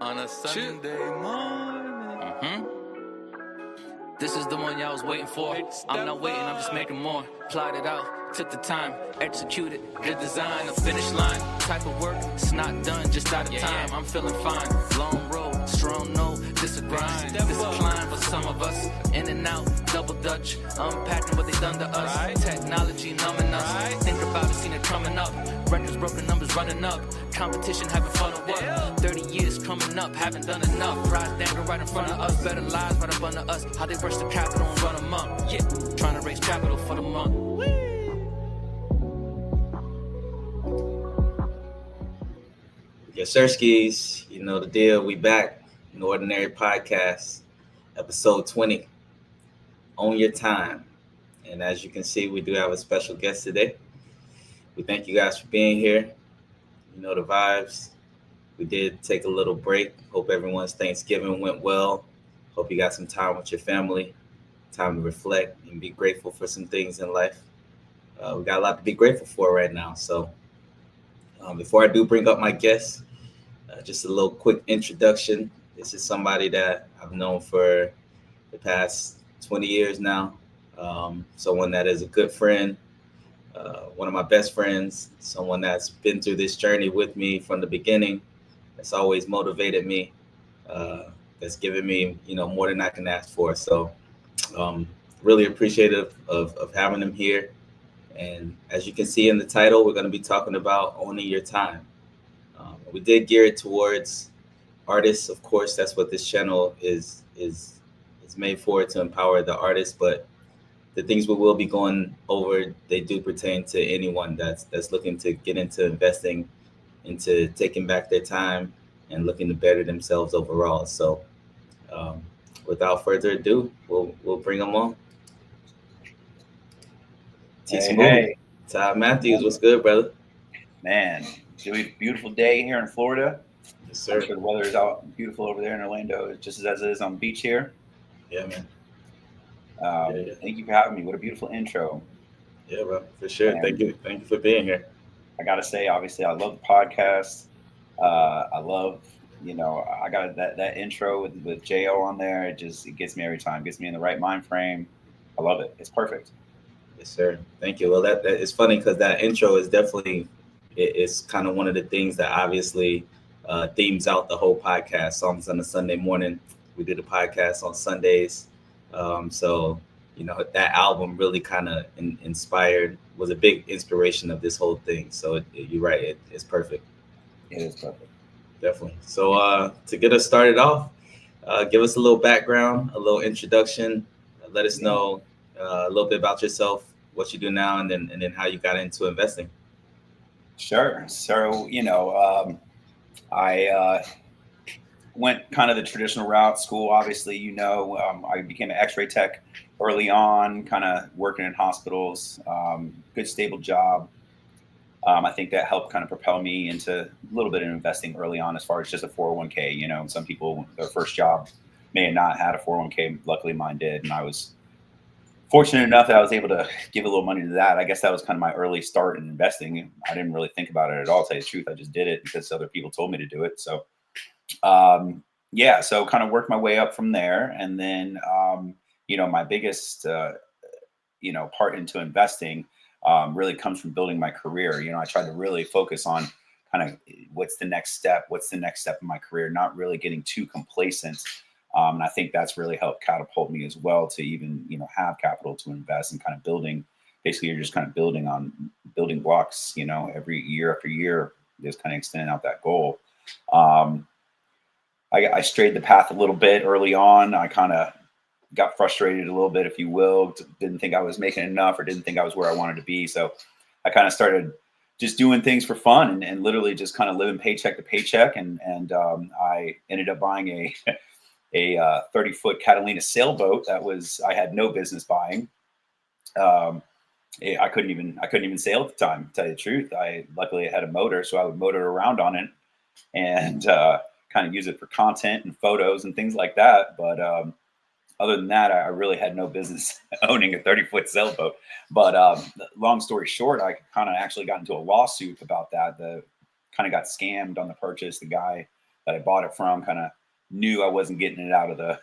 on a Sunday morning. This is the one y'all was waiting for. I'm not waiting, I'm just making more. Plot it out, took the time, executed the design, a finish line. Type of work, it's not done, just out of time. I'm feeling fine. Long road, strong no, this a grind. This a climb for some of us. In and out, double dutch, unpacking what they done to us. Technology numbing us. Think about it, seen it coming up. Records broken, numbers running up. Competition having fun or what? 30 years coming up, haven't done enough. Prize dangling right in front of us. Better lives right up under us. How they rush the capital and run them up. Yeah, trying to raise capital for the month. Yes, sir, skis. You know the deal. We back. An Ordinary Podcast, episode 20. Own your time. And as you can see, we do have a special guest today. We thank you guys for being here. You know the vibes. We did take a little break. Hope everyone's Thanksgiving went well. Hope you got some time with your family, time to reflect and be grateful for some things in life. We got a lot to be grateful for right now. So before I do bring up my guest, just a little quick introduction. This is somebody that I've known for the past 20 years now. Someone that is a good friend, one of my best friends, someone that's been through this journey with me from the beginning, that's always motivated me, that's given me, more than I can ask for. So really appreciative of having him here. And as you can see in the title, we're going to be talking about owning your time. We did gear it towards artists. Of course, that's what this channel is made for, to empower the artists. But the things we will be going over, they do pertain to anyone that's looking to get into investing, into taking back their time and looking to better themselves overall. So without further ado, we'll bring them on. Hey. Todd Mathews, what's good, brother? Man, it's a beautiful day here in Florida. Yes, sir. I'm sure the weather is out beautiful over there in Orlando, just as it is on the beach here. Yeah, man. Thank you for having me. What a beautiful intro. Yeah, bro, for sure. And thank you for being here. I gotta say, obviously, I love the podcast. I love, I got that intro with Jo on there. It gets me every time. Gets me in the right mind frame. I love it. It's perfect. Yes, sir. Thank you. Well, that is funny because that intro is definitely, it's kind of one of the things that obviously themes out the whole podcast. Songs on a Sunday morning. We did a podcast on Sundays. So, that album really kind of was a big inspiration of this whole thing. So you're right. It's perfect. It is perfect. Definitely. So to get us started off, give us a little background, a little introduction. Let us know a little bit about yourself, what you do now, and then how you got into investing. Sure. So, I went kind of the traditional route. School, obviously, I became an x-ray tech early on, kind of working in hospitals, good stable job. I think that helped kind of propel me into a little bit of investing early on, as far as just a 401k. Some people, their first job may have not had a 401k. Luckily mine did. And I was fortunate enough that I was able to give a little money to that. I guess that was kind of my early start in investing. I didn't really think about it at all, to tell you the truth. I just did it because other people told me to do it. So, so kind of worked my way up from there. And then, my biggest, part into investing really comes from building my career. I tried to really focus on kind of what's the next step in my career, not really getting too complacent. And I think that's really helped catapult me as well to even, have capital to invest and kind of building. Basically, you're just kind of building blocks, every year after year, just kind of extending out that goal. I strayed the path a little bit early on. I kind of got frustrated a little bit, if you will. Didn't think I was making enough, or didn't think I was where I wanted to be. So I kind of started just doing things for fun and literally just kind of living paycheck to paycheck. And I ended up buying a 30-foot Catalina sailboat I had no business buying. I couldn't even sail at the time, to tell you the truth. Luckily I had a motor, so I would motor around on it and kind of use it for content and photos and things like that. But other than that, I really had no business owning a 30-foot sailboat. But long story short, I kind of actually got into a lawsuit about that. Kind of got scammed on the purchase. The guy that I bought it from kind of knew I wasn't getting it out of the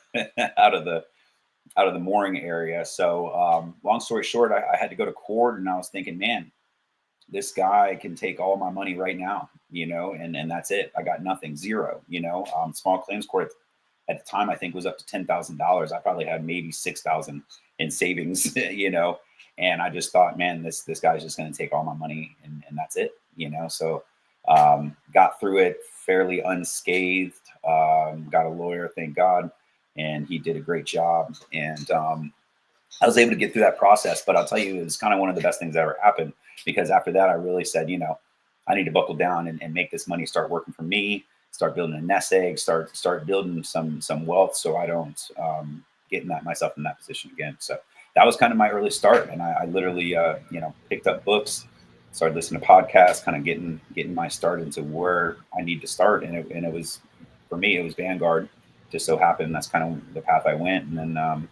out of the mooring area. So long story short, I had to go to court, and I was thinking, man, this guy can take all my money right now, and that's it. I got nothing, zero. Small claims court at the time I think was up to $10,000. I probably had maybe 6,000 in savings, and I just thought, man, this guy's just going to take all my money, and that's it, So got through it fairly unscathed. Got a lawyer, thank God, and he did a great job. And I was able to get through that process. But I'll tell you, it was kind of one of the best things that ever happened, because after that, I really said, I need to buckle down and make this money start working for me, start building a nest egg, start building some wealth, so I don't get myself in that position again. So that was kind of my early start. And I literally, picked up books, started listening to podcasts, kind of getting my start into where I need to start. And it was, for me, it was Vanguard. Just so happened that's kind of the path I went. And then,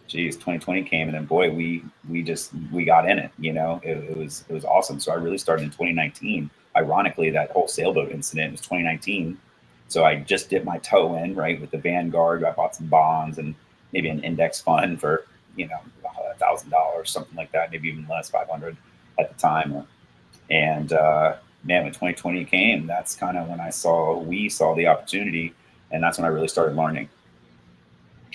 2020 came, and then boy, we got in it. It was awesome. So I really started in 2019. Ironically, that whole sailboat incident was 2019. So I just dipped my toe in, right, with the Vanguard. I bought some bonds and maybe an index fund for $1,000, something like that, maybe even less, 500 at the time. And man, when 2020 came, that's kind of when we saw the opportunity, and that's when I really started learning.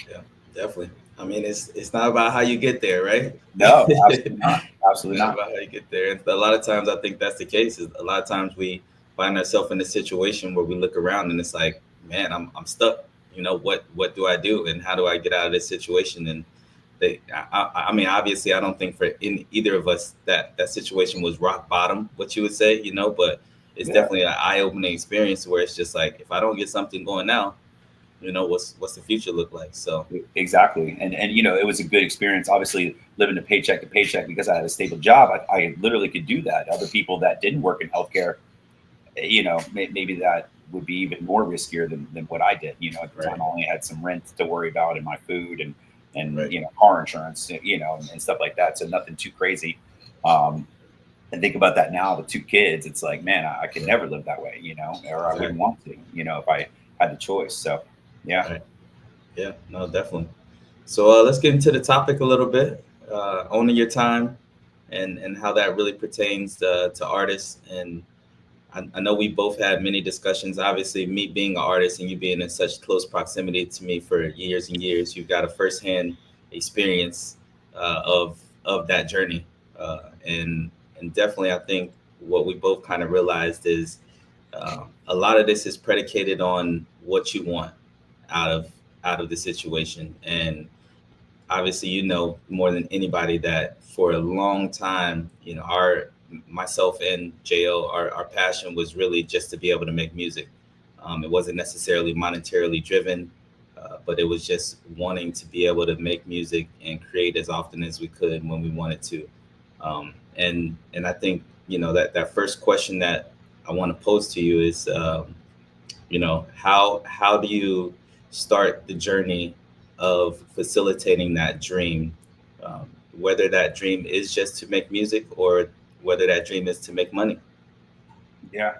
Yeah, definitely. I mean, it's not about how you get there, right? No, absolutely not. Absolutely not about how you get there. And a lot of times I think that's the case. Is a lot of times we find ourselves in a situation where we look around and it's like, man, I'm stuck. What do I do, and how do I get out of this situation? And I mean, obviously, I don't think for either of us that situation was rock bottom, what you would say, but it's definitely an eye-opening experience where it's just like, if I don't get something going now, what's the future look like? So exactly. And it was a good experience, obviously, living to paycheck, because I had a stable job. I literally could do that. Other people that didn't work in healthcare, maybe that would be even more riskier than what I did. At the time, I only had some rent to worry about and my food and car insurance, and stuff like that. So nothing too crazy. And think about that now with 2 kids, it's like, man, I could never live that way, or I wouldn't want to, if I had the choice. So yeah. Right. Yeah, no, definitely. So let's get into the topic a little bit, owning your time and how that really pertains to artists. And I know we both had many discussions. Obviously, me being an artist and you being in such close proximity to me for years and years, you've got a firsthand experience of that journey. And definitely, I think what we both kind of realized is a lot of this is predicated on what you want out of the situation. And obviously, more than anybody that for a long time, myself and JL, our passion was really just to be able to make music. It wasn't necessarily monetarily driven, but it was just wanting to be able to make music and create as often as we could when we wanted to. And I think, that first question that I want to pose to you is, how do you start the journey of facilitating that dream, whether that dream is just to make music or whether that dream is to make money? Yeah.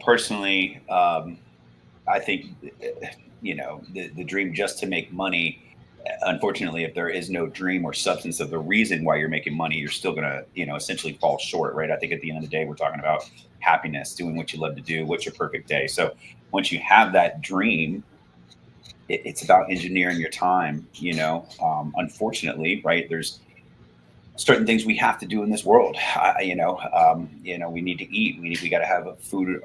Personally, I think, the dream just to make money, unfortunately, if there is no dream or substance of the reason why you're making money, you're still going to, essentially fall short, right? I think at the end of the day, we're talking about happiness, doing what you love to do, what's your perfect day. So once you have that dream, it's about engineering your time, unfortunately, right? There's certain things we have to do in this world. We need to eat. We got to have food,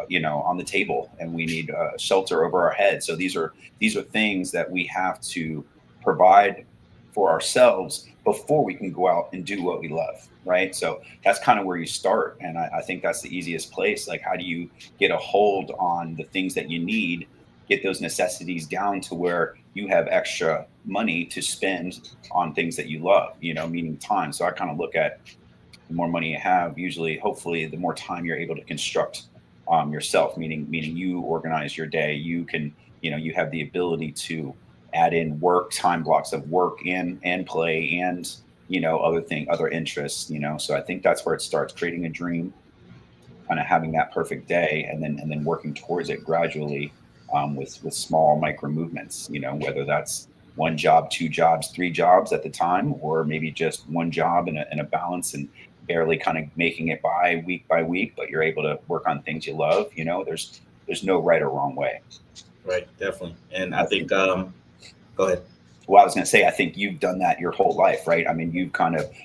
on the table, and we need shelter over our head. So these are things that we have to provide for ourselves before we can go out and do what we love, right? So that's kind of where you start, and I think that's the easiest place. Like, how do you get a hold on the things that you need, get those necessities down to where you have extra money to spend on things that you love, meaning time. So I kind of look at the more money you have, usually, hopefully, the more time you're able to construct yourself, meaning you organize your day. You can, you have the ability to add in time blocks of work and play and, other interests, So I think that's where it starts, creating a dream. kind of having that perfect day and then working towards it gradually, with small micro movements, whether that's one job, two jobs, three jobs at the time, or maybe just one job and a balance, and barely kind of making it by week, but you're able to work on things you love. There's no right or wrong way. Right, definitely. And I think, go ahead. Well, I was going to say, I think you've done that your whole life, right? I mean,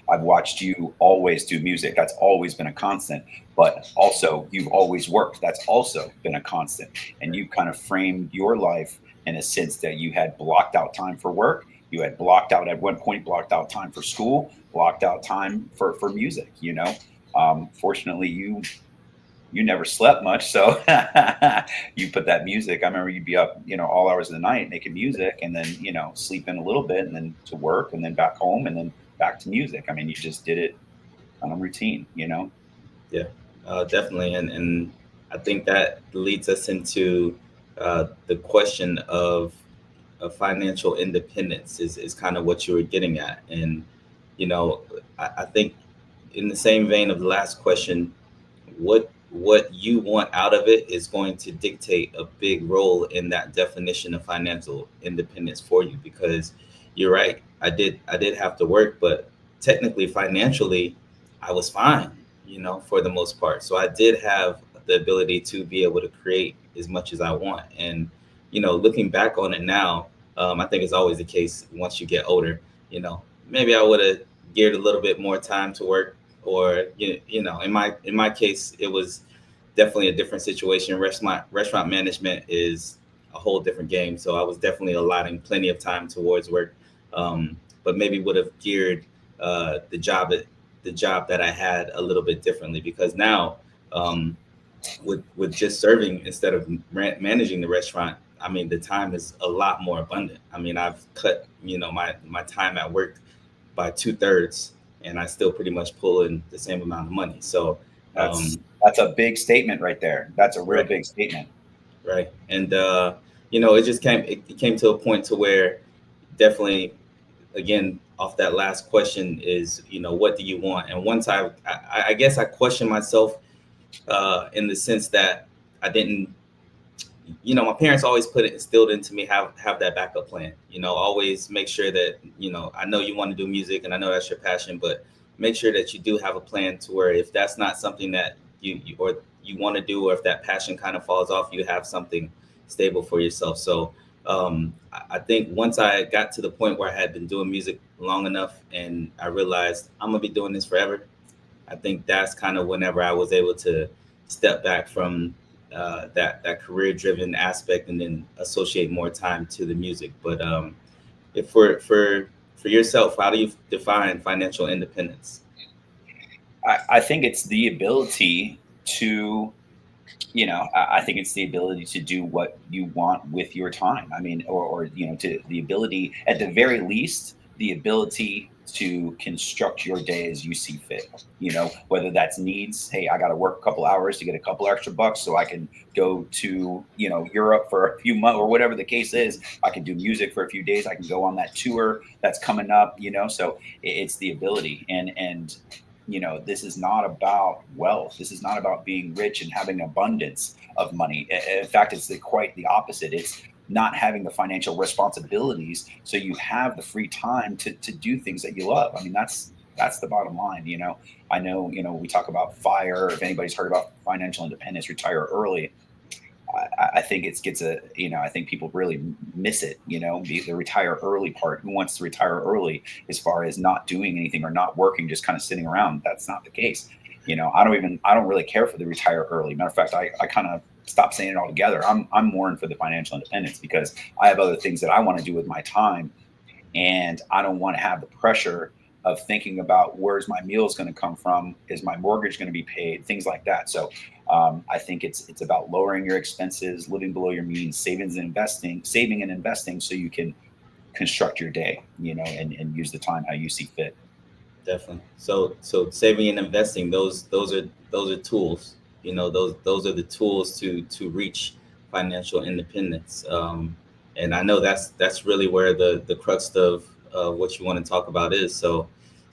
I've watched you always do music. That's always been a constant, but also you've always worked. That's also been a constant. And you kind of framed your life in a sense that you had blocked out time for work. You had at one point blocked out time for school, blocked out time for music, Fortunately, you never slept much. So you put that music. I remember you'd be up, all hours of the night making music, and then, sleep in a little bit, and then to work, and then back home, and then back to music. I mean, you just did it on a routine, Yeah, definitely. And I think that leads us into the question of financial independence is kind of what you were getting at. And, I think in the same vein of the last question, what you want out of it is going to dictate a big role in that definition of financial independence for you. Because you're right, I did have to work, but technically financially I was fine, for the most part. So I did have the ability to be able to create as much as I want. And looking back on it now, I think it's always the case once you get older. Maybe I would have geared a little bit more time to work, or in my case, it was definitely a different situation. Restaurant management is a whole different game, so I was definitely allotting plenty of time towards work, but maybe would have geared the job that I had a little bit differently, because now, with just serving instead of managing the restaurant, I mean, the time is a lot more abundant. I mean, I've cut my time at work by 2/3, and I still pretty much pull in the same amount of money. So that's a big statement right there. That's a real right. big statement. Right. And it came to a point to where, definitely, again, off that last question is, what do you want? And once I guess I questioned myself in the sense that I didn't, my parents always instilled into me, have that backup plan. Always make sure that, I know you want to do music, and I know that's your passion, but make sure that you do have a plan to where, if that's not something that you want to do, or if that passion kind of falls off, you have something stable for yourself. So I think once I got to the point where I had been doing music long enough, and I realized I'm gonna be doing this forever, I think that's kind of whenever I was able to step back from that career-driven aspect, and then associate more time to the music. But if for yourself, how do you define financial independence? I think it's the ability to, I think it's the ability to do what you want with your time. I mean, or to the ability, at the very least, the ability to construct your day as you see fit. Whether that's needs. Hey, I got to work a couple hours to get a couple extra bucks so I can go to, Europe for a few months, or whatever the case is. I can do music for a few days. I can go on that tour that's coming up, so it's the ability. And this is not about wealth. This is not about being rich and having abundance of money. In fact, it's quite the opposite. It's not having the financial responsibilities, so you have the free time to do things that you love. I mean, that's the bottom line. I know, we talk about FIRE. If anybody's heard about financial independence, retire early. I think I think people really miss it, the retire early part. Who wants to retire early as far as not doing anything or not working, just kind of sitting around? That's not the case. I don't really care for the retire early. Matter of fact, I kind of stopped saying it altogether. I'm more in for the financial independence, because I have other things that I want to do with my time, and I don't want to have the pressure of thinking about where's my meals going to come from, is my mortgage going to be paid, things like that. So I think it's about lowering your expenses, living below your means, saving and investing, so you can construct your day, and use the time how you see fit. Definitely. So saving and investing, those are tools. Those are the tools to reach financial independence. And I know that's really where the crux of what you want to talk about is. So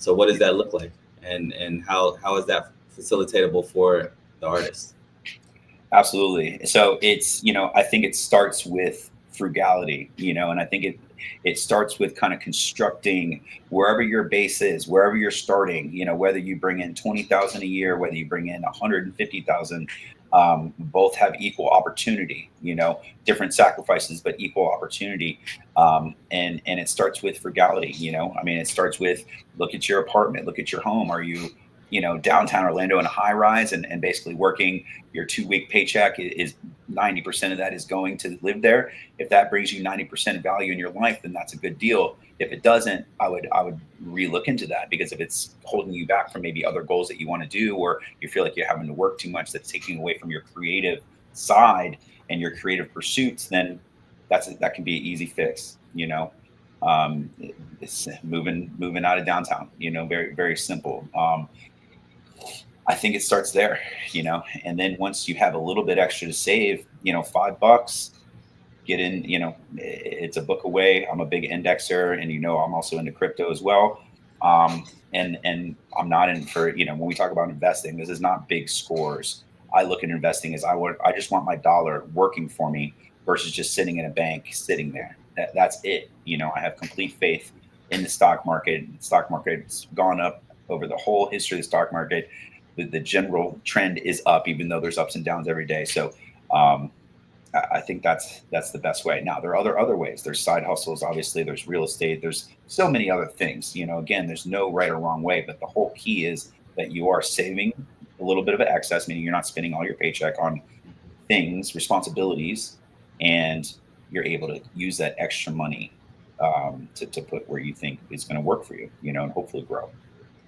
what does that look like, and how is that facilitatable for the artist? Absolutely. So it's, I think it starts with frugality, and I think it starts with kind of constructing wherever your base is, wherever you're starting, whether you bring in 20,000 a year, whether you bring in 150,000, both have equal opportunity, different sacrifices, but equal opportunity. And it starts with frugality, I mean, it starts with, look at your apartment, look at your home. Are you, downtown Orlando in a high rise and basically working your 2-week paycheck is 90% of that is going to live there. If that brings you 90% of value in your life, then that's a good deal. If it doesn't, I would relook into that, because if it's holding you back from maybe other goals that you want to do, or you feel like you're having to work too much, that's taking away from your creative side and your creative pursuits, then that can be an easy fix. It's moving out of downtown. Very very simple. I think it starts there, and then once you have a little bit extra to save, $5, get in, it's a book away. I'm a big indexer, and, I'm also into crypto as well. And I'm not in for, when we talk about investing, this is not big scores. I look at investing as I just want my dollar working for me versus just sitting in a bank, sitting there. That's it. I have complete faith in the stock market. The stock market's gone up over the whole history of the stock market. The general trend is up, even though there's ups and downs every day. So I think that's the best way. Now, there are other ways. There's side hustles, obviously. There's real estate. There's so many other things. Again, there's no right or wrong way, but the whole key is that you are saving a little bit of an excess, meaning you're not spending all your paycheck on things, responsibilities, and you're able to use that extra money to put where you think is going to work for you, and hopefully grow.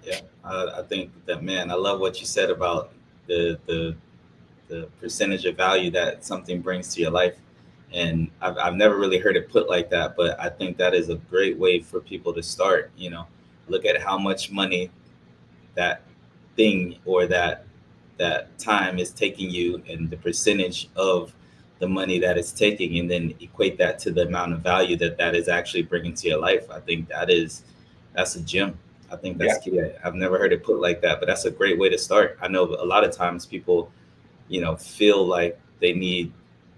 Yeah, I think that, man, I love what you said about the percentage of value that something brings to your life. And I've never really heard it put like that, but I think that is a great way for people to start. Look at how much money that thing or that time is taking you, and the percentage of the money that it's taking, and then equate that to the amount of value that is actually bringing to your life. I think that's a gem. I think that's key. I've never heard it put like that, but that's a great way to start. I know a lot of times people, feel like they need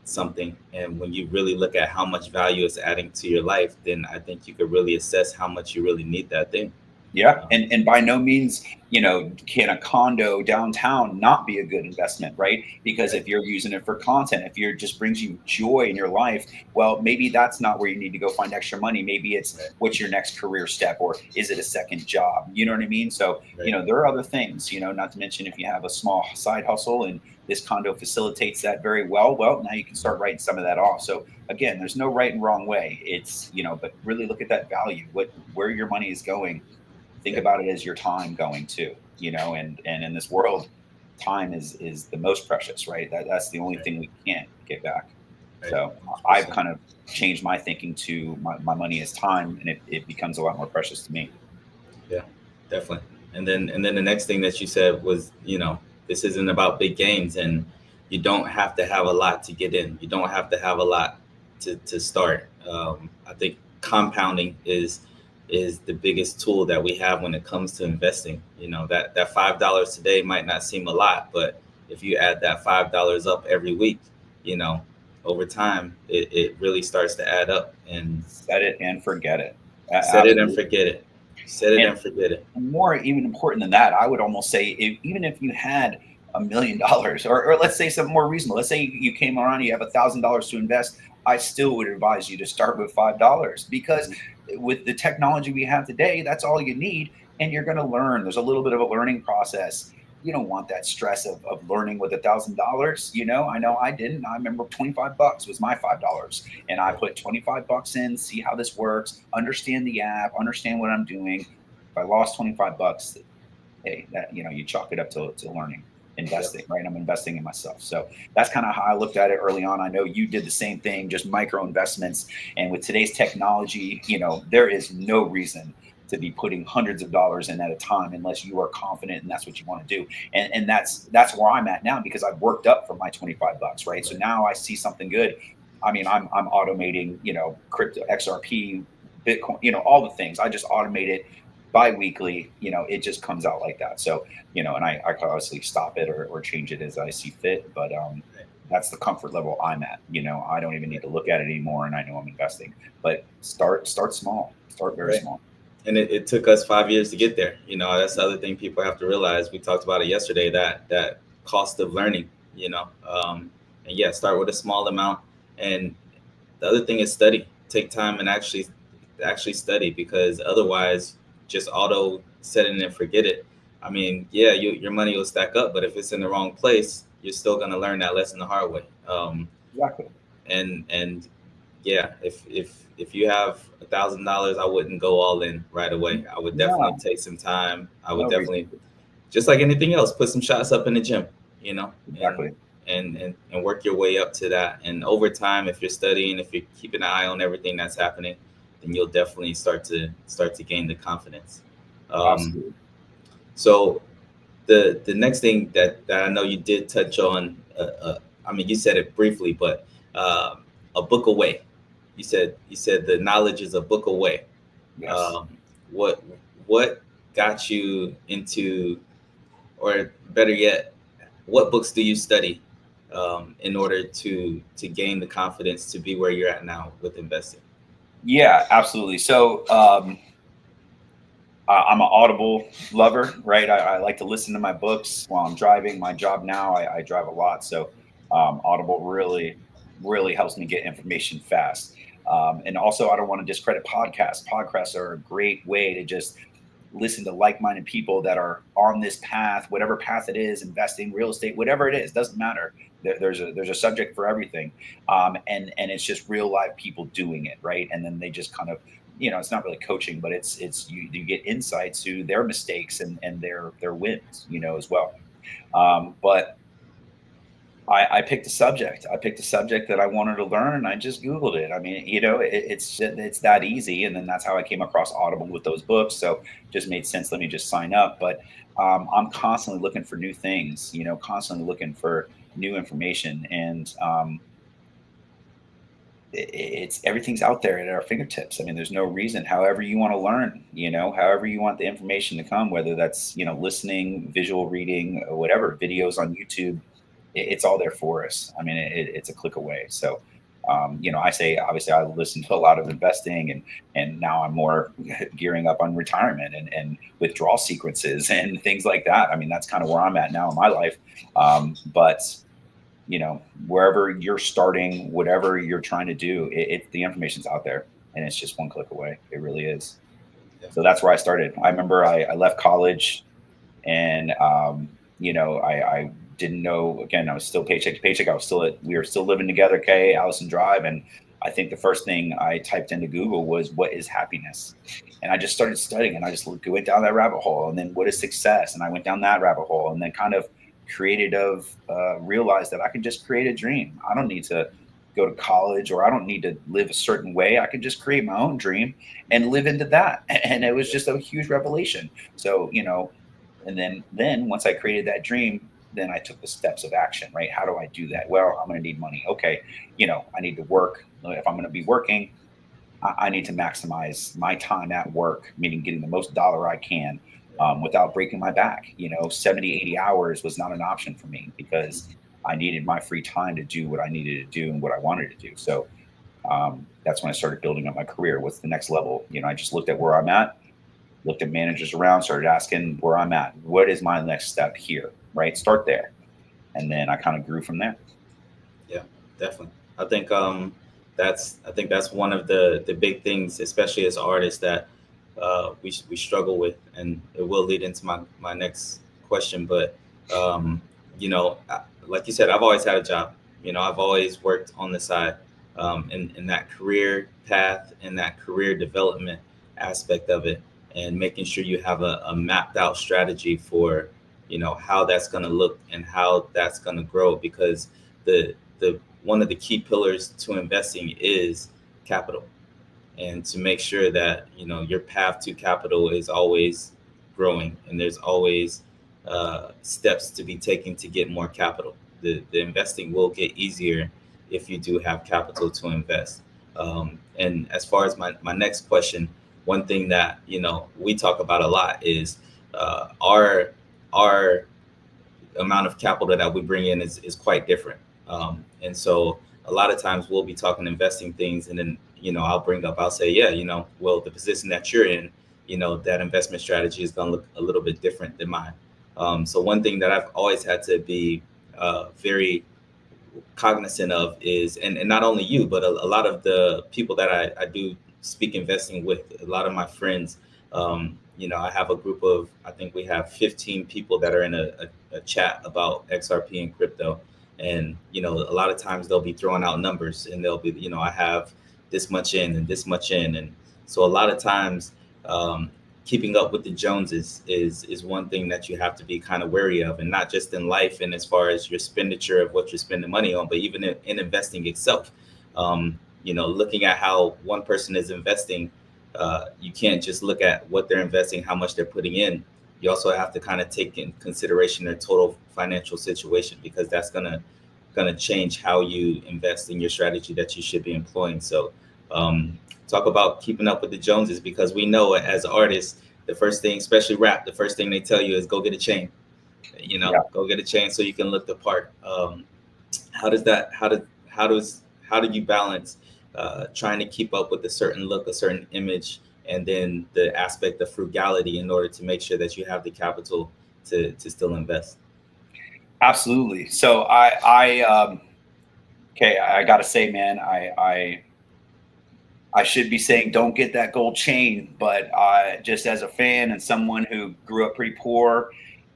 something. And when you really look at how much value it's adding to your life, then I think you could really assess how much you really need that thing. Yeah. And by no means, can a condo downtown not be a good investment, right? Because if you're using it for content, if it just brings you joy in your life, well, maybe that's not where you need to go find extra money. Maybe it's what's your next career step, or is it a second job? You know what I mean? So, there are other things, not to mention if you have a small side hustle and this condo facilitates that very well, now you can start writing some of that off. So again, there's no right and wrong way. It's, but really look at that value, where your money is going. Think about it as your time going too, and in this world, time is the most precious, right? That's the only thing we can't get back. Right. So I've kind of changed my thinking to my money is time, and it becomes a lot more precious to me. Yeah, definitely. And then the next thing that you said was, this isn't about big gains, and you don't have to have a lot to get in. You don't have to have a lot to start. I think compounding is the biggest tool that we have when it comes to investing. That $5 today might not seem a lot, but if you add that $5 up every week, over time, it really starts to add up. And set it and forget it. Set it and forget it. Set it and forget it. More even important than that, I would almost say, even if you had $1 million, or let's say something more reasonable. Let's say you came around, you have $1,000 to invest. I still would advise you to start with $5, because with the technology we have today, that's all you need. And you're going to learn. There's a little bit of a learning process. You don't want that stress of learning with $1,000. I know I didn't. I remember $25 was my $5. And I put $25 in, see how this works, understand the app, understand what I'm doing. If I lost $25, hey, you chalk it up to learning. Investing, right? I'm investing in myself. So that's kind of how I looked at it early on. I know you did the same thing, just micro investments. And with today's technology, there is no reason to be putting hundreds of dollars in at a time unless you are confident and that's what you want to do. And that's where I'm at now, because I've worked up from my $25, right? So now I see something good. I mean, I'm automating, crypto, XRP, Bitcoin, all the things. I just automate it bi-weekly, it just comes out like that. So, and I can obviously stop it or change it as I see fit, but that's the comfort level I'm at. I don't even need to look at it anymore, and I know I'm investing. But start small, start very small. And it took us 5 years to get there. That's the other thing people have to realize. We talked about it yesterday, that cost of learning, and yeah, start with a small amount. And the other thing is study. Take time and actually study, because otherwise just auto set it and forget it. I mean, yeah, your money will stack up, but if it's in the wrong place, you're still going to learn that lesson the hard way. Exactly. And yeah, if you have $1,000, I wouldn't go all in right away. I would definitely take some time. I would definitely, just like anything else, put some shots up in the gym, Exactly. And work your way up to that. And over time, if you're studying, if you're keeping an eye on everything that's happening, then you'll definitely start to gain the confidence. Absolutely. So the next thing that I know you did touch on, I mean, you said it briefly, but a book away. You said the knowledge is a book away. Yes. What got you into, or better yet, what books do you study in order to gain the confidence to be where you're at now with investing? Yeah, absolutely. So I'm an Audible lover, right? I like to listen to my books while I'm driving. My job now, I drive a lot, so Audible really helps me get information fast. And also, I don't want to discredit podcasts. Podcasts are a great way to just listen to like-minded people that are on this path, whatever path it is, investing, real estate, whatever it is, doesn't matter. There's a subject for everything, and it's just real live people doing it, right? And then they just kind of, it's not really coaching, but it's you get insights to their mistakes and their wins, as well. But I picked a subject. I picked a subject that I wanted to learn, and I just Googled it. I mean, it's that easy. And then that's how I came across Audible with those books. So just made sense. Let me just sign up. But I'm constantly looking for new things, constantly looking for new information. And it's everything's out there at our fingertips. I mean, there's no reason, however you want to learn, however you want the information to come, whether that's, listening, visual reading, or whatever, videos on YouTube. It's all there for us. I mean, it's a click away. So, I say, obviously I listen to a lot of investing, and now I'm more gearing up on retirement and withdrawal sequences and things like that. I mean, that's kind of where I'm at now in my life. But wherever you're starting, whatever you're trying to do, the information's out there, and it's just one click away. It really is. Yeah. So that's where I started. I remember I left college, and I didn't know, again, I was still paycheck to paycheck. We were still living together, Allison Drive. And I think the first thing I typed into Google was, what is happiness? And I just started studying, and I just went down that rabbit hole. And then, what is success? And I went down that rabbit hole, and then kind of realized that I could just create a dream. I don't need to go to college, or I don't need to live a certain way. I could just create my own dream and live into that. And it was just a huge revelation. So, and then once I created that dream, then I took the steps of action, right? How do I do that? Well, I'm going to need money. Okay. I need to work. If I'm going to be working, I need to maximize my time at work, meaning getting the most dollar I can without breaking my back. 70, 80 hours was not an option for me, because I needed my free time to do what I needed to do and what I wanted to do. So that's when I started building up my career. What's the next level? I just looked at where I'm at, looked at managers around, started asking where I'm at. What is my next step here? Right? Start there. And then I kind of grew from there. Yeah, definitely. I think that's one of the big things, especially as artists, that we struggle with, and it will lead into my next question. But like you said, I've always had a job. I've always worked on the side, in that career path and that career development aspect of it, and making sure you have a mapped out strategy for how that's going to look and how that's going to grow, because the one of the key pillars to investing is capital, and to make sure that your path to capital is always growing, and there's always steps to be taken to get more capital. The investing will get easier if you do have capital to invest. And as far as my next question, one thing that, we talk about a lot is our amount of capital that we bring in is quite different. And so a lot of times we'll be talking investing things, and then, I'll say, yeah, well, the position that you're in, that investment strategy is going to look a little bit different than mine. So one thing that I've always had to be very cognizant of is, and not only you, but a lot of the people that I do speak investing with, a lot of my friends, I have a group of, I think we have 15 people that are in a chat about XRP and crypto. And, a lot of times they'll be throwing out numbers, and they'll be, I have this much in and this much in. And so a lot of times, keeping up with the Joneses is one thing that you have to be kind of wary of, and not just in life and as far as your expenditure of what you're spending money on, but even in investing itself. Looking at how one person is investing, you can't just look at what they're investing, how much they're putting in. You also have to kind of take in consideration their total financial situation, because that's gonna change how you invest in your strategy that you should be employing. So talk about keeping up with the Joneses, because we know as artists, the first thing, especially rap, the first thing they tell you is go get a chain. Go get a chain so you can look the part. How do you balance trying to keep up with a certain look, a certain image, and then the aspect of frugality in order to make sure that you have the capital to still invest? Absolutely. So I gotta say, man, I should be saying don't get that gold chain, but just as a fan and someone who grew up pretty poor,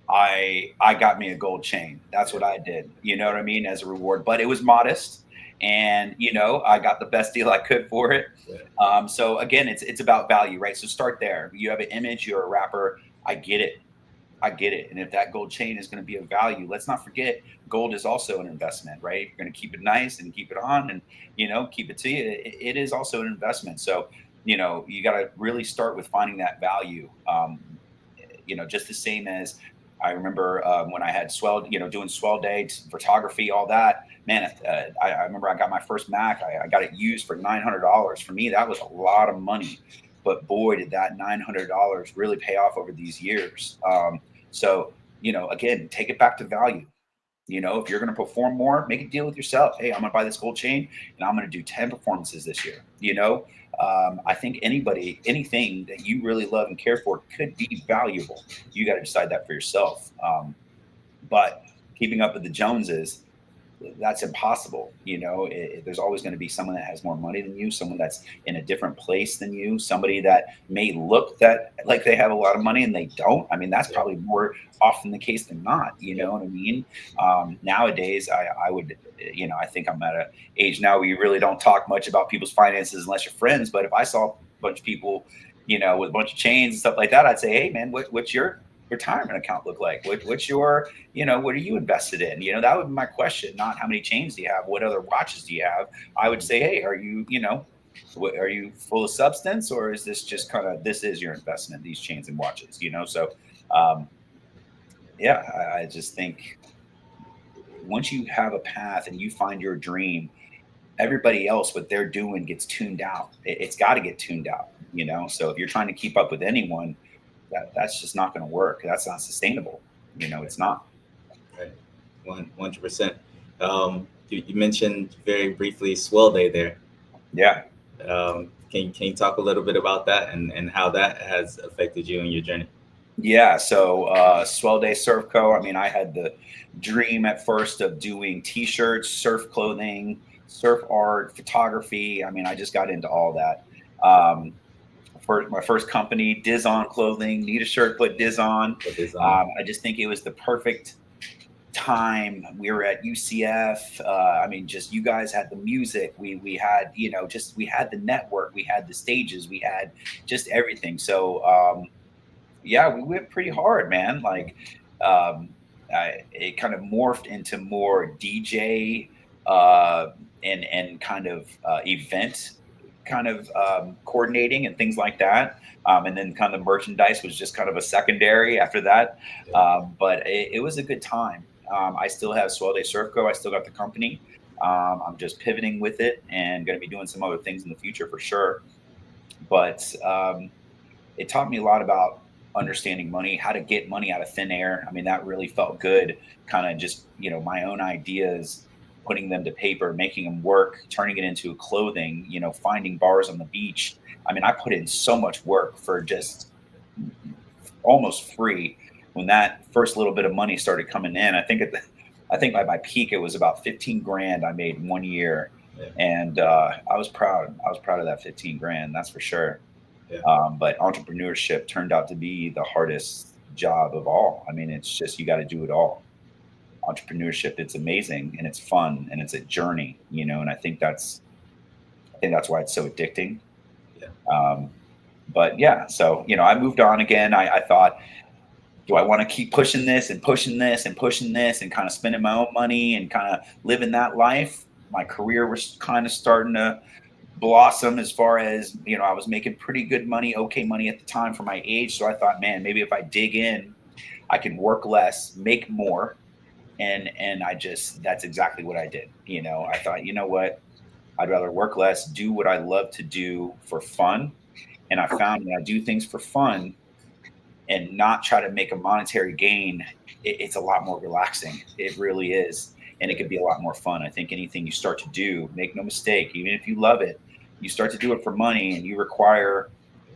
I got me a gold chain. That's what I did. You know what I mean? As a reward, but it was modest, and I got the best deal I could for it. So again, it's about value, right? So start there. You have an image, you're a rapper. I get it. And if that gold chain is going to be of value, let's not forget gold is also an investment, right? You're going to keep it nice and keep it on and, keep it to you. It is also an investment. So, you got to really start with finding that value. Just the same as I remember when I had Swell, doing Swell Day photography, all that, man. I remember I got my first Mac. I got it used for $900. For me, that was a lot of money. But boy, did that $900 really pay off over these years. So, again, take it back to value. If you're going to perform more, make a deal with yourself. Hey, I'm going to buy this gold chain and I'm going to do 10 performances this year. I think anything that you really love and care for could be valuable. You got to decide that for yourself. But keeping up with the Joneses, that's impossible. There's always going to be someone that has more money than you, someone that's in a different place than you, somebody that may look that like they have a lot of money and they don't. I mean, that's probably more often the case than not. You know what I mean? Nowadays, I would, I think I'm at an age now where you really don't talk much about people's finances unless you're friends. But if I saw a bunch of people, with a bunch of chains and stuff like that, I'd say, hey, man, what's your retirement account look like? What's your, what are you invested in? That would be my question, not how many chains do you have? What other watches do you have? I would say, hey, are you, are you full of substance, or is this just this is your investment, these chains and watches, So, I just think once you have a path and you find your dream, everybody else, what they're doing gets tuned out. It's got to get tuned out, So if you're trying to keep up with anyone, that's just not going to work. That's not sustainable. It's not. Right. 100%. You mentioned very briefly Swell Day there. Yeah. Can you talk a little bit about that and how that has affected you in your journey? Yeah. So Swell Day Surf Co. I mean, I had the dream at first of doing T-shirts, surf clothing, surf art, photography. I mean, I just got into all that. For my first company, Diz On Clothing, need a shirt, put Diz On. I just think it was the perfect time. We were at UCF. I mean, just you guys had the music. We had, we had the network. We had the stages. We had just everything. So, we went pretty hard, man. Like, it kind of morphed into more DJ and kind of event kind of coordinating and things like that. And then kind of merchandise was just kind of a secondary after that. But it was a good time. I still have Swell Day Surf Co. I still got the company. I'm just pivoting with it and going to be doing some other things in the future for sure. But it taught me a lot about understanding money, how to get money out of thin air. I mean, that really felt good. Kind of just, my own ideas, putting them to paper, making them work, turning it into clothing, finding bars on the beach. I mean, I put in so much work for just almost free. When that first little bit of money started coming in, I think by my peak, it was about 15 grand I made 1 year. Yeah. And I was proud. I was proud of that 15 grand. That's for sure. Yeah. But entrepreneurship turned out to be the hardest job of all. I mean, it's just, you got to do it all. Entrepreneurship, it's amazing and it's fun and it's a journey, and I think that's why it's so addicting. Yeah. But yeah, so, I moved on again. I thought, do I want to keep pushing this and pushing this and pushing this and kind of spending my own money and kind of living that life? My career was kind of starting to blossom as far as, I was making pretty good money, okay money at the time for my age. So I thought, man, maybe if I dig in, I can work less, make more. And that's exactly what I did. I thought, you know what, I'd rather work less, do what I love to do for fun. And I found when I do things for fun and not try to make a monetary gain, it's a lot more relaxing. It really is. And it can be a lot more fun. I think anything you start to do, make no mistake, even if you love it, you start to do it for money and you require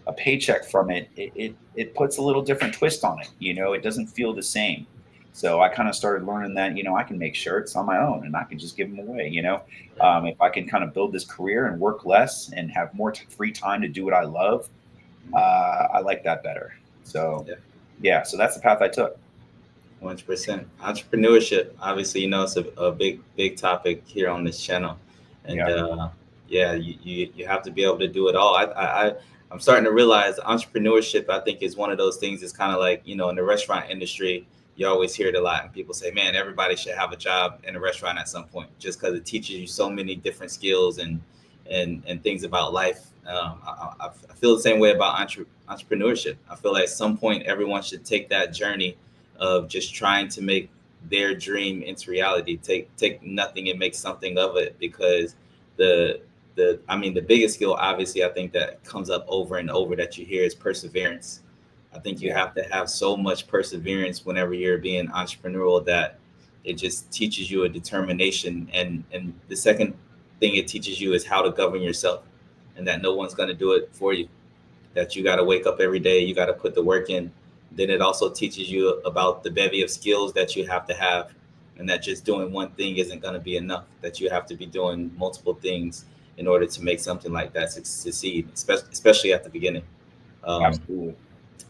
a paycheck from it, it puts a little different twist on it. It doesn't feel the same. So I kind of started learning that, I can make shirts on my own and I can just give them away. If I can kind of build this career and work less and have more free time to do what I love, I like that better. So, yeah, so that's the path I took. 100%. Entrepreneurship, obviously, it's a big topic here on this channel. And you have to be able to do it all. I'm starting to realize entrepreneurship, I think, is one of those things. It's kind of like, in the restaurant industry, you always hear it a lot. And people say, man, everybody should have a job in a restaurant at some point, just because it teaches you so many different skills and things about life. I feel the same way about entrepreneurship. I feel like at some point, everyone should take that journey of just trying to make their dream into reality. Take nothing and make something of it, because the biggest skill, obviously, I think that comes up over and over that you hear is perseverance. I think you have to have so much perseverance whenever you're being entrepreneurial that it just teaches you a determination. And the second thing it teaches you is how to govern yourself, and that no one's going to do it for you, that you got to wake up every day, you got to put the work in. Then it also teaches you about the bevy of skills that you have to have, and that just doing one thing isn't going to be enough, that you have to be doing multiple things in order to make something like that succeed, especially at the beginning. Absolutely.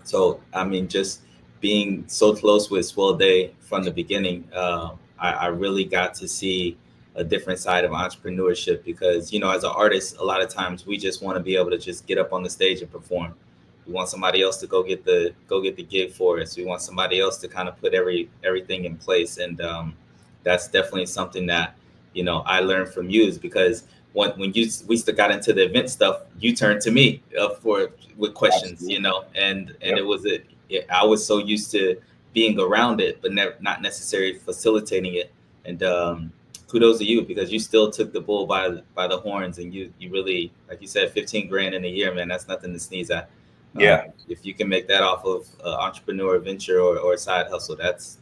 So, just being so close with Swell Day from the beginning, I really got to see a different side of entrepreneurship, because, as an artist, a lot of times we just want to be able to just get up on the stage and perform. We want somebody else to go get the gig for us. We want somebody else to kind of put everything in place. And that's definitely something that, I learned from you, is because when we still got into the event stuff, you turned to me with questions. Absolutely. And it was I was so used to being around it, but not necessarily facilitating it. And kudos to you, because you still took the bull by the horns, and you really, like you said, 15 grand in a year, man, that's nothing to sneeze at. If you can make that off of entrepreneur venture or side hustle, that's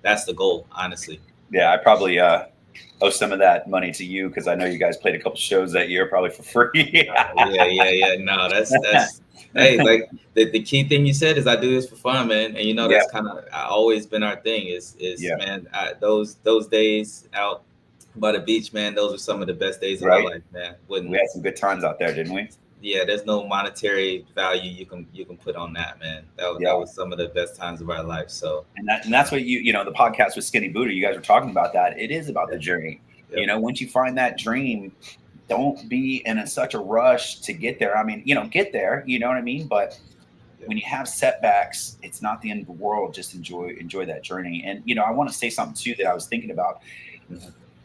the goal, honestly. Yeah, I probably owe some of that money to you, because I know you guys played a couple shows that year, probably for free. Yeah. No, that's hey, like the key thing you said is I do this for fun, man. And that's kind of always been our thing. Is man, those days out by the beach, man, those were some of the best days of my life, man. We had some good times out there, didn't we? Yeah, there's no monetary value you can put on that, man. That was some of the best times of our life. So, and that's what the podcast with Skinny Buddha, you guys were talking about that. It is about the journey. Once you find that dream, don't be in such a rush to get there. Get there, you know what I mean? But when you have setbacks, it's not the end of the world. Just enjoy that journey. And I want to say something too that I was thinking about.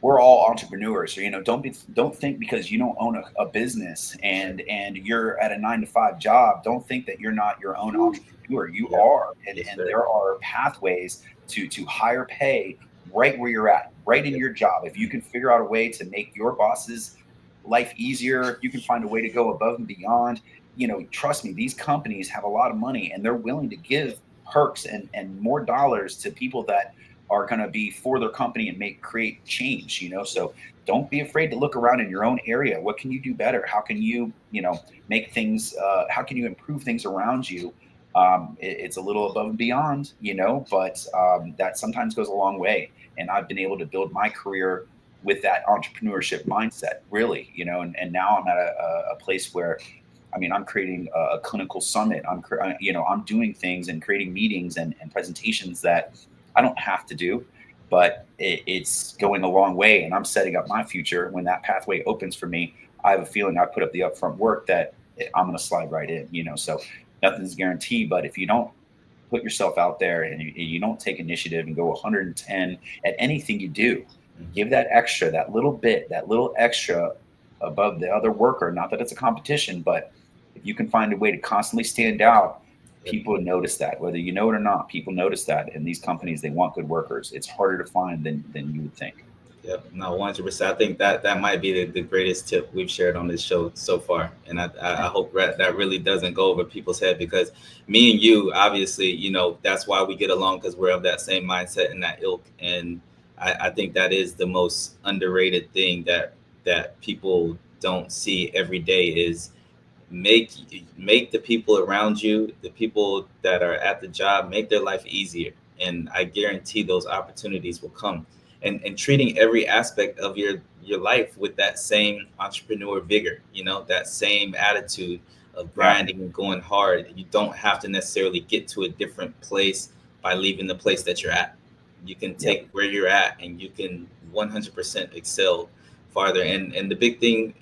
We're all entrepreneurs. So, don't think because you don't own a business and you're at a 9-to-5 job, don't think that you're not your own entrepreneur. You are. And there are pathways to higher pay right where you're at, right in your job. If you can figure out a way to make your boss's life easier, you can find a way to go above and beyond. trust me, these companies have a lot of money and they're willing to give perks and more dollars to people that are going to be for their company and create change, so don't be afraid to look around in your own area. What can you do better? How can you, make things, how can you improve things around you? It's a little above and beyond, but that sometimes goes a long way. And I've been able to build my career with that entrepreneurship mindset, really, and now I'm at a place where, I'm creating a clinical summit. I'm doing things and creating meetings and presentations that I don't have to do, but it's going a long way. And I'm setting up my future. When that pathway opens for me, I have a feeling I put up the upfront work that I'm going to slide right in, so nothing's guaranteed. But if you don't put yourself out there and you don't take initiative and go 110 at anything you do, give that extra, that little extra above the other worker. Not that it's a competition, but if you can find a way to constantly stand out, people notice that. Whether you know it or not, people notice that. And these companies, they want good workers. It's harder to find than you would think. Yep, no, 100%. I think that might be the greatest tip we've shared on this show so far. And I hope that really doesn't go over people's head, because me and you, obviously, that's why we get along, because we're of that same mindset and that ilk. And I think that is the most underrated thing that people don't see every day is make the people around you, the people that are at the job, make their life easier. And I guarantee those opportunities will come. And treating every aspect of your life with that same entrepreneur vigor, that same attitude of grinding and going hard. You don't have to necessarily get to a different place by leaving the place that you're at. You can take where you're at and you can 100% excel farther. And the big thing,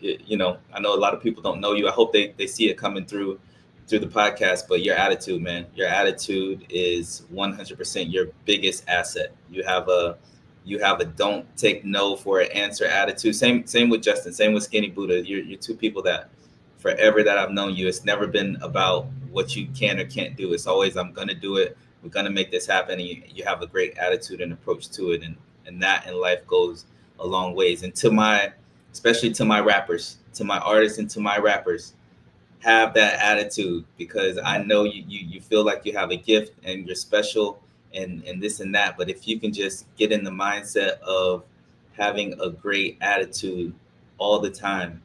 I know a lot of people don't know you. I hope they see it coming through the podcast, but your attitude, man, your attitude is 100% your biggest asset. You have a don't take no for an answer attitude. Same with Justin, same with Skinny Buddha. You're two people that forever that I've known you, it's never been about what you can or can't do. It's always, I'm going to do it. We're going to make this happen. And you have a great attitude and approach to it. And that in life goes a long ways. And especially to my rappers, to my artists and to my rappers, have that attitude, because I know you feel like you have a gift and you're special and this and that. But if you can just get in the mindset of having a great attitude all the time,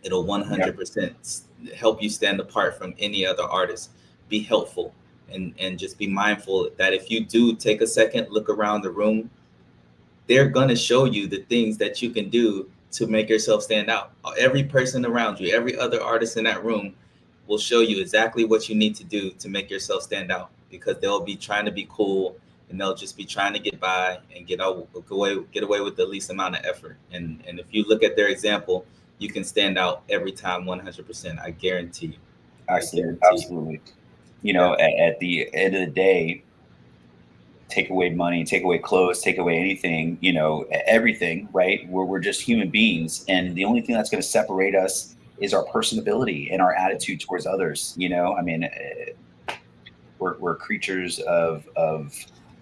it'll 100% help you stand apart from any other artist. Be helpful and just be mindful that if you do take a second, look around the room, they're going to show you the things that you can do to make yourself stand out. Every person around you, every other artist in that room will show you exactly what you need to do to make yourself stand out, because they'll be trying to be cool and they'll just be trying to get by and get away with the least amount of effort. And if you look at their example, you can stand out every time, 100%. I guarantee you. Absolutely. At the end of the day, take away money, take away clothes, take away anything, everything, right? We're just human beings. And the only thing that's going to separate us is our personability and our attitude towards others. We're creatures of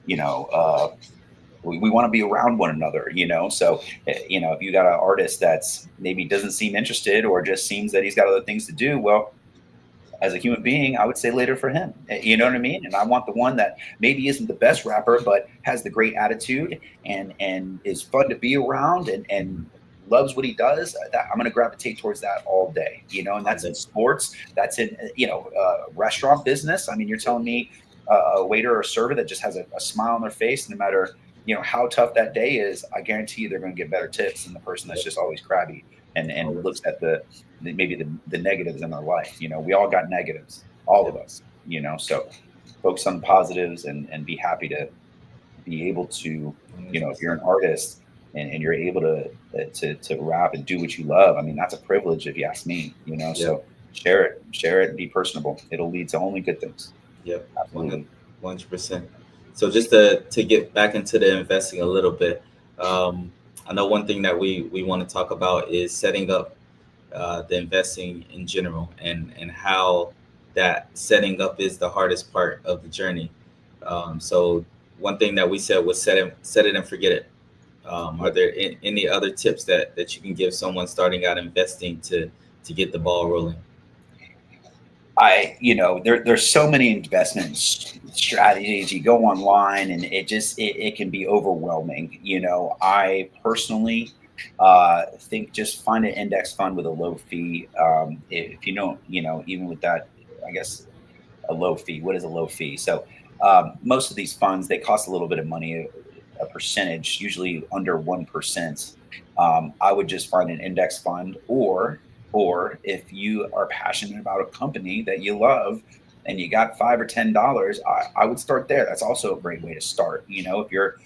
we want to be around one another, so if you got an artist that's maybe doesn't seem interested or just seems that he's got other things to do, well, as a human being, I would say later for him. You know what I mean? And I want the one that maybe isn't the best rapper, but has the great attitude and is fun to be around and loves what he does. I'm going to gravitate towards that all day, and that's in sports. That's in, restaurant business. I mean, you're telling me a waiter or a server that just has a smile on their face, no matter, how tough that day is, I guarantee you they're going to get better tips than the person that's just always crabby and looks at maybe the negatives in their life. We all got negatives, all of us, so focus on positives and be happy to be able to, if you're an artist and you're able to rap and do what you love, I mean, that's a privilege if you ask me, so share it and be personable. It'll lead to only good things. Yep. Absolutely. 100%. So just to get back into the investing a little bit, I know one thing that we want to talk about is setting up the investing in general and how that setting up is the hardest part of the journey. So one thing that we said was set it and forget it. Are there any other tips that you can give someone starting out investing to get the ball rolling? there's so many investment strategies. You go online and it can be overwhelming. I personally think just find an index fund with a low fee. If you don't, even with that, I guess a low fee. What is a low fee? So most of these funds, they cost a little bit of money, a percentage, usually under 1%. I would just find an index fund, or if you are passionate about a company that you love and you got $5 or $10, I would start there. That's also a great way to start. If you're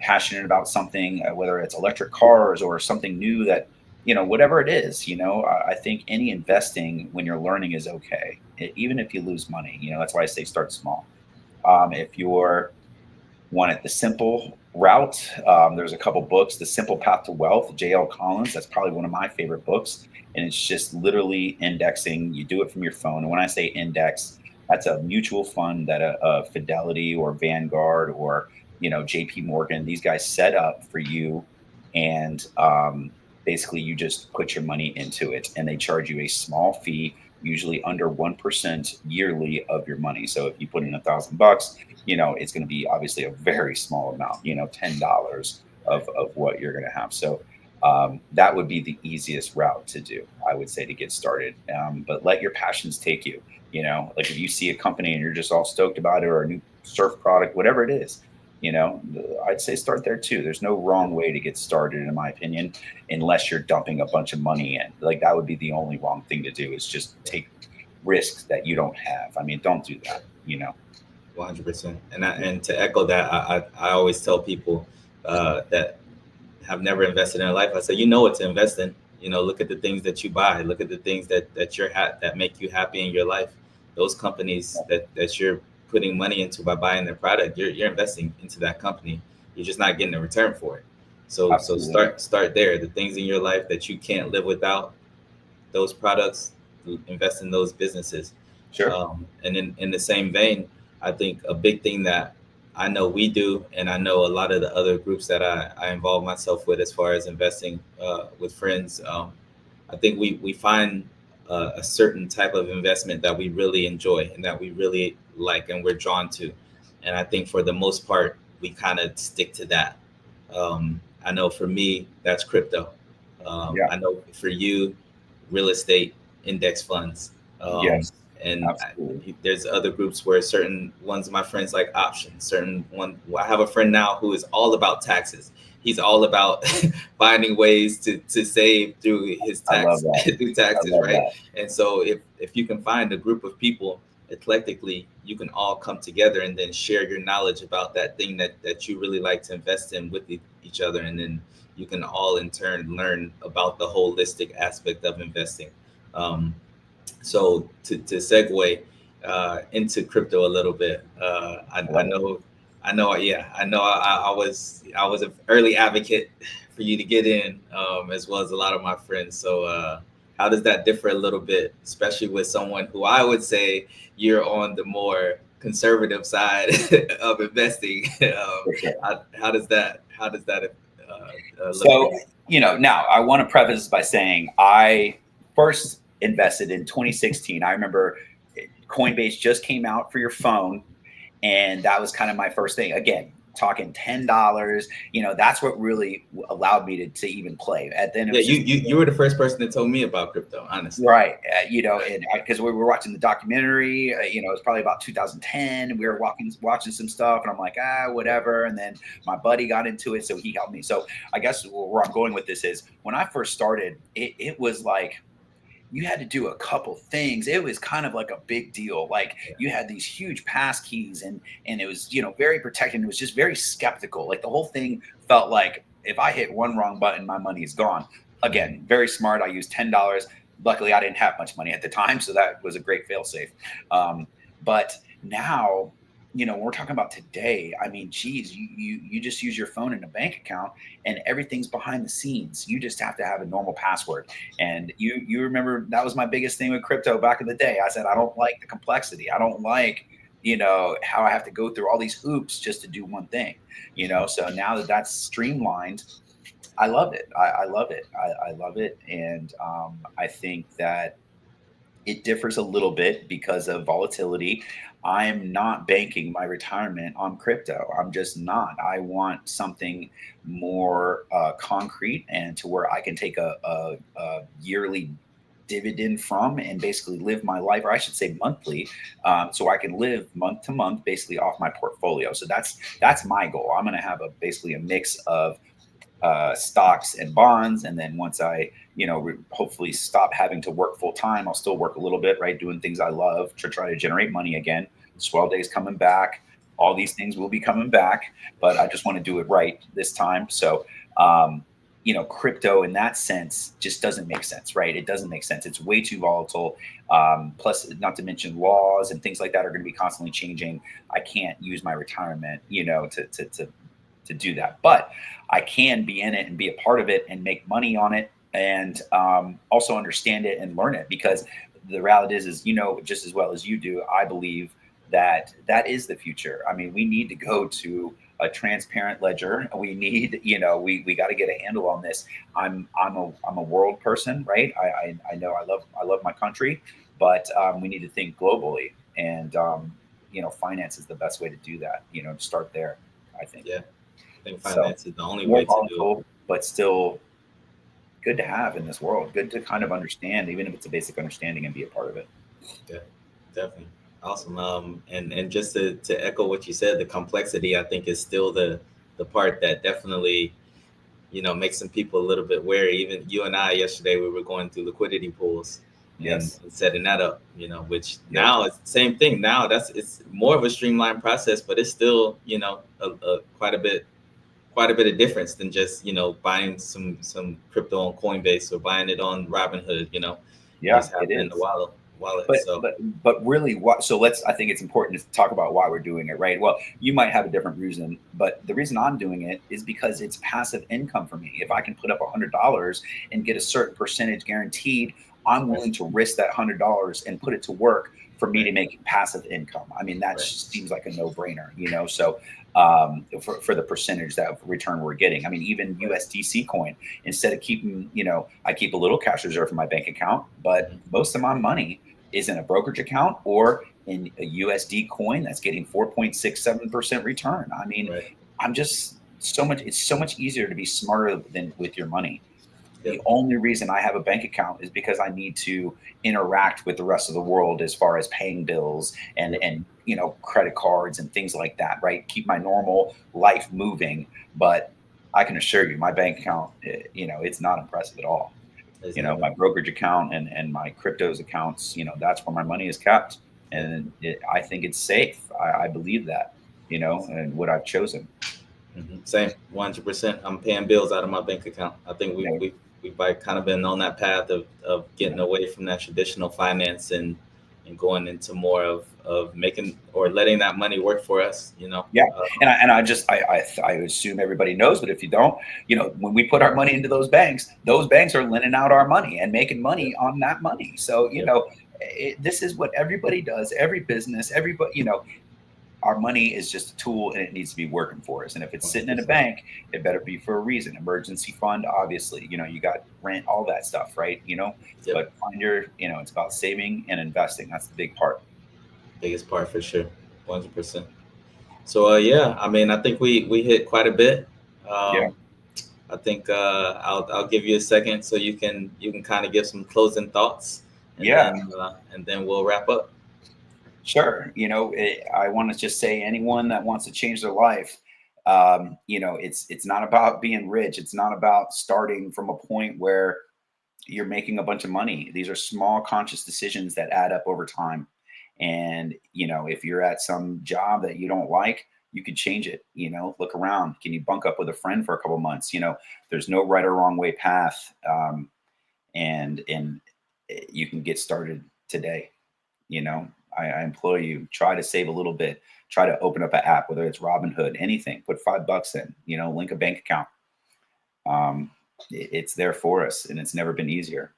passionate about something, whether it's electric cars or something new that, whatever it is, I think any investing when you're learning is okay, even if you lose money. That's why I say start small. If you're want it the simple route, there's a couple books, The Simple Path to Wealth, J.L. Collins. That's probably one of my favorite books. And it's just literally indexing. You do it from your phone. And when I say index, that's a mutual fund that a Fidelity or Vanguard or, JP Morgan, these guys set up for you. And basically you just put your money into it and they charge you a small fee, usually under 1% yearly of your money. So if you put in $1,000, it's going to be obviously a very small amount, $10 of what you're going to have. So that would be the easiest route to do, I would say, to get started. But let your passions take you. Like if you see a company and you're just all stoked about it, or a new surf product, whatever it is, I'd say start there too. There's no wrong way to get started, in my opinion, unless you're dumping a bunch of money in. Like that would be the only wrong thing to do, is just take risks that you don't have. I mean, don't do that, 100%. And to echo that, I always tell people that have never invested in their life, I say, what to invest in. Look at the things that you buy. Look at the things that that make you happy in your life. Those companies that you're putting money into by buying their product, you're investing into that company. You're just not getting a return for it. So Absolutely. start there. The things in your life that you can't live without, those products, invest in those businesses. Sure. And in the same vein, I think a big thing that I know we do, and I know a lot of the other groups that I involve myself with as far as investing with friends, I think we find a certain type of investment that we really enjoy and that we really like and we're drawn to. And I think for the most part, we kind of stick to that. I know for me, that's crypto. Yeah. I know for you, real estate, index funds. Yes. And Absolutely. there's other groups where certain ones of my friends like options. I have a friend now who is all about taxes. He's all about finding ways to save through his I love tax that. through I taxes, love right? that. And so if you can find a group of people eclectically, you can all come together and then share your knowledge about that thing that you really like to invest in with each other, and then you can all in turn learn about the holistic aspect of investing. So to segue into crypto a little bit, I was an early advocate for you to get in, as well as a lot of my friends. So how does that differ a little bit, especially with someone who I would say you're on the more conservative side of investing? For sure. How does that look for So, you? now I want to preface this by saying I first invested in 2016. I remember Coinbase just came out for your phone, and that was kind of my first thing. Again, talking $10. That's what really allowed me to even play. And then it Yeah, was just you were the first person that told me about crypto, honestly. right. And because we were watching the documentary, it was probably about 2010, and we were watching some stuff, and I'm like, whatever. And then my buddy got into it, so he helped me. So I guess where I'm going with this is when I first started, it was like you had to do a couple things. It was kind of like a big deal. Like Yeah. you had these huge pass keys, and it was, very protected. It was just very skeptical. Like the whole thing felt like if I hit one wrong button, my money is gone. Again, very smart. I used $10. Luckily, I didn't have much money at the time, so that was a great fail-safe. But now, when we're talking about today, I mean, geez, you just use your phone and a bank account, and everything's behind the scenes. You just have to have a normal password. And you remember that was my biggest thing with crypto back in the day. I said I don't like the complexity. I don't like how I have to go through all these hoops just to do one thing. So now that that's streamlined, I love it. I love it. I love it. And I think that It differs a little bit because of volatility. I'm not banking my retirement on crypto. I'm just not. I want something more concrete and to where I can take a yearly dividend from and basically live my life, or I should say monthly, so I can live month to month basically off my portfolio. So that's my goal. I'm going to have basically a mix of stocks and bonds. And then once I, hopefully stop having to work full time, I'll still work a little bit, right? Doing things I love to try to generate money again. Swell Day's coming back. All these things will be coming back, but I just want to do it right this time. So, crypto in that sense just doesn't make sense, right? It doesn't make sense. It's way too volatile. Plus, not to mention laws and things like that are going to be constantly changing. I can't use my retirement, to do that, but I can be in it and be a part of it and make money on it, and also understand it and learn it, because the reality is, just as well as you do, I believe that is the future. I mean, we need to go to a transparent ledger. We need, we got to get a handle on this. I'm a world person, right? I know I love my country, but we need to think globally, and finance is the best way to do that. To start there, I think. Yeah. I think finance is the only way to do it. But still good to have in this world. Good to kind of understand, even if it's a basic understanding, and be a part of it. Yeah, definitely. Awesome. And just to echo what you said, the complexity, I think, is still the part that definitely, makes some people a little bit wary. Even you and I yesterday, we were going through liquidity pools and setting that up, which now it's the same thing. Now it's more of a streamlined process, but it's still, quite a bit of difference than just buying some crypto on Coinbase or buying it on Robinhood. Just having it in the wallet. But really, I think it's important to talk about why we're doing it, right? Well, you might have a different reason, but the reason I'm doing it is because it's passive income for me. If I can put up $100 and get a certain percentage guaranteed, I'm willing to risk that $100 and put it to work for me to make passive income. I mean, that just seems like a no-brainer, So for the percentage that return we're getting, I mean, even USDC coin, instead of keeping, I keep a little cash reserve in my bank account, but most of my money is in a brokerage account or in a USD coin that's getting 4.67% return. I mean, I'm just it's so much easier to be smarter than with your money. The only reason I have a bank account is because I need to interact with the rest of the world as far as paying bills and credit cards and things like that, right? Keep my normal life moving. But I can assure you, my bank account, it's not impressive at all. My brokerage account and my cryptos accounts, that's where my money is kept. And I think it's safe. I believe that, and what I've chosen. Same, 100%. I'm paying bills out of my bank account. I think we've kind of been on that path of getting away from that traditional finance and going into more of making or letting that money work for us, Yeah. I assume everybody knows, but if you don't, when we put our money into those banks are lending out our money and making money on that money. So, this is what everybody does, every business, everybody, our money is just a tool and it needs to be working for us. And if it's sitting in a bank, it better be for a reason. Emergency fund, obviously, you got rent, all that stuff, right? But find your, it's about saving and investing. That's the big part. Biggest part for sure. 100%. So, I mean, I think we hit quite a bit. I think I'll give you a second so you can kind of give some closing thoughts. And then we'll wrap up. Sure. I want to just say anyone that wants to change their life, it's not about being rich. It's not about starting from a point where you're making a bunch of money. These are small conscious decisions that add up over time. And, if you're at some job that you don't like, you could change it, look around. Can you bunk up with a friend for a couple of months? There's no right or wrong way path. And you can get started today, I implore you, try to save a little bit, try to open up an app, whether it's Robinhood, anything, put $5 in, link a bank account. It's there for us and it's never been easier.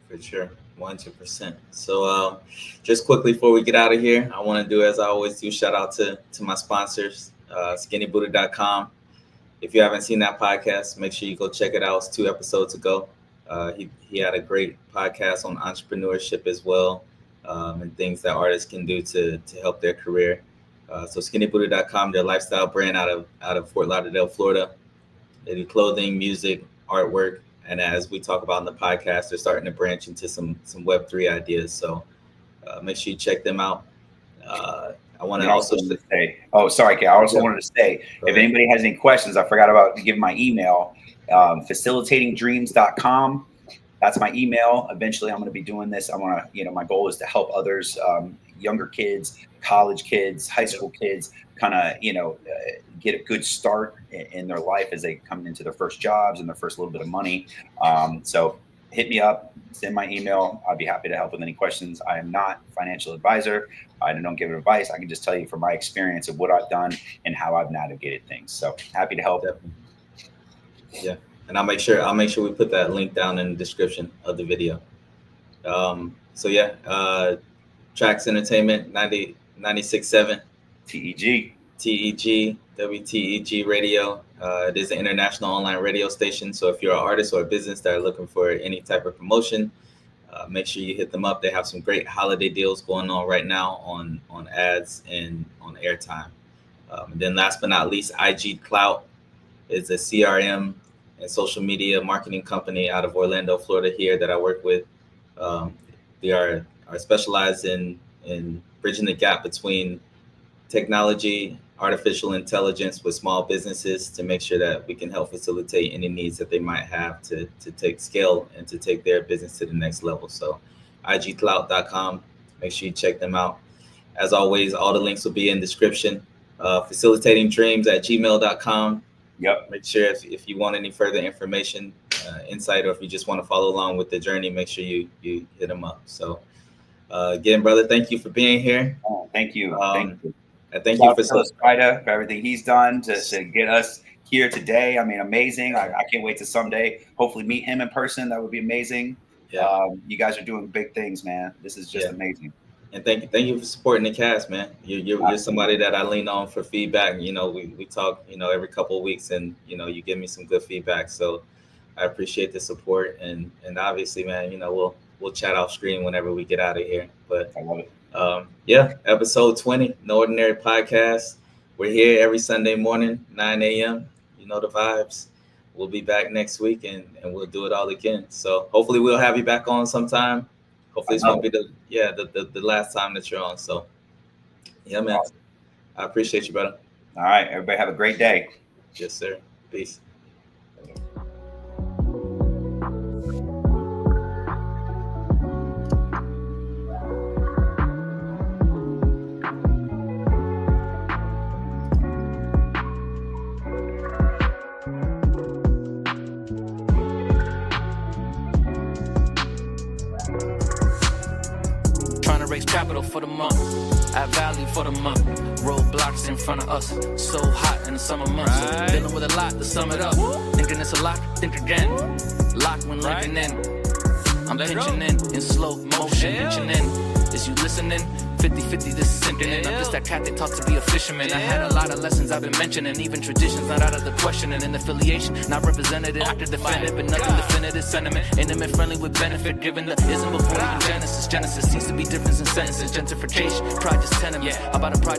For sure. 100%. So just quickly before we get out of here, I want to do, as I always do, shout out to my sponsors, skinnybuddha.com. If you haven't seen that podcast, make sure you go check it out. It's 2 episodes ago. He had a great podcast on entrepreneurship as well, and things that artists can do to help their career. So skinnybuddha.com, their lifestyle brand out of Fort Lauderdale, Florida. They do clothing, music, artwork, and as we talk about in the podcast, they're starting to branch into some Web3 ideas. So make sure you check them out. I want to also say, oh, sorry, Kay. I also wanted to say, if anybody has any questions, I forgot about to give my email, facilitatingdreams.com. That's my email. Eventually, I'm going to be doing this. I want to, my goal is to help others, younger kids, college kids, high school kids, kind of, get a good start in their life as they come into their first jobs and their first little bit of money. So hit me up, send my email. I'd be happy to help with any questions. I am not a financial advisor. I don't give advice. I can just tell you from my experience of what I've done and how I've navigated things. So happy to help. Definitely. Yeah. And I'll make sure we put that link down in the description of the video. So yeah, Tracks Entertainment 96.7 TEG WTEG Radio. It is an international online radio station. So if you're an artist or a business that are looking for any type of promotion, make sure you hit them up. They have some great holiday deals going on right now on ads and on airtime. And then last but not least, IG Clout is a CRM and social media marketing company out of Orlando, Florida here that I work with. They are specialized in bridging the gap between technology, artificial intelligence with small businesses to make sure that we can help facilitate any needs that they might have to take scale and to take their business to the next level. So igclout.com, make sure you check them out. As always, all the links will be in description. Facilitatingdreams@gmail.com. Yep. Make sure if you want any further information, insight, or if you just want to follow along with the journey, make sure you hit them up. So again, brother, thank you for being here. Oh, thank you. Thank you for Spider for everything he's done to get us here today. I mean, amazing. I can't wait to someday hopefully meet him in person. That would be amazing. Yeah. You guys are doing big things, man. This is just amazing. And thank you for supporting the cast, man. You're somebody that I lean on for feedback. We talk, every couple of weeks, and you give me some good feedback. So I appreciate the support, and obviously, man, we'll chat off screen whenever we get out of here. But I love it. Episode 20, No Ordinary Podcast. We're here every Sunday morning, 9 a.m. You know the vibes. We'll be back next week, and we'll do it all again. So hopefully we'll have you back on sometime. Hopefully it's going to be the last time that you're on. So, yeah, man. Awesome. I appreciate you, brother. All right. Everybody have a great day. Yes, sir. Peace. Raise capital for the month, add value for the month. Roadblocks in front of us, so hot in the summer months. Right. Dealing with a lot to sum it up. Thinking it's a lot, think again. Lock when living in. I'm pinching in slow motion, pinching in. Is you listening? 50-50, this is sinking in. I'm just that cat that taught to be a fisherman. I had a lot of lessons I've been mentioning, even traditions not out of the question. And an affiliation, not represented, actor defended, but nothing definitive sentiment. Intimate, friendly with benefit, given the ism before even Genesis. Genesis seems to be difference in sentences, gentrification, pride just tenement. About a project.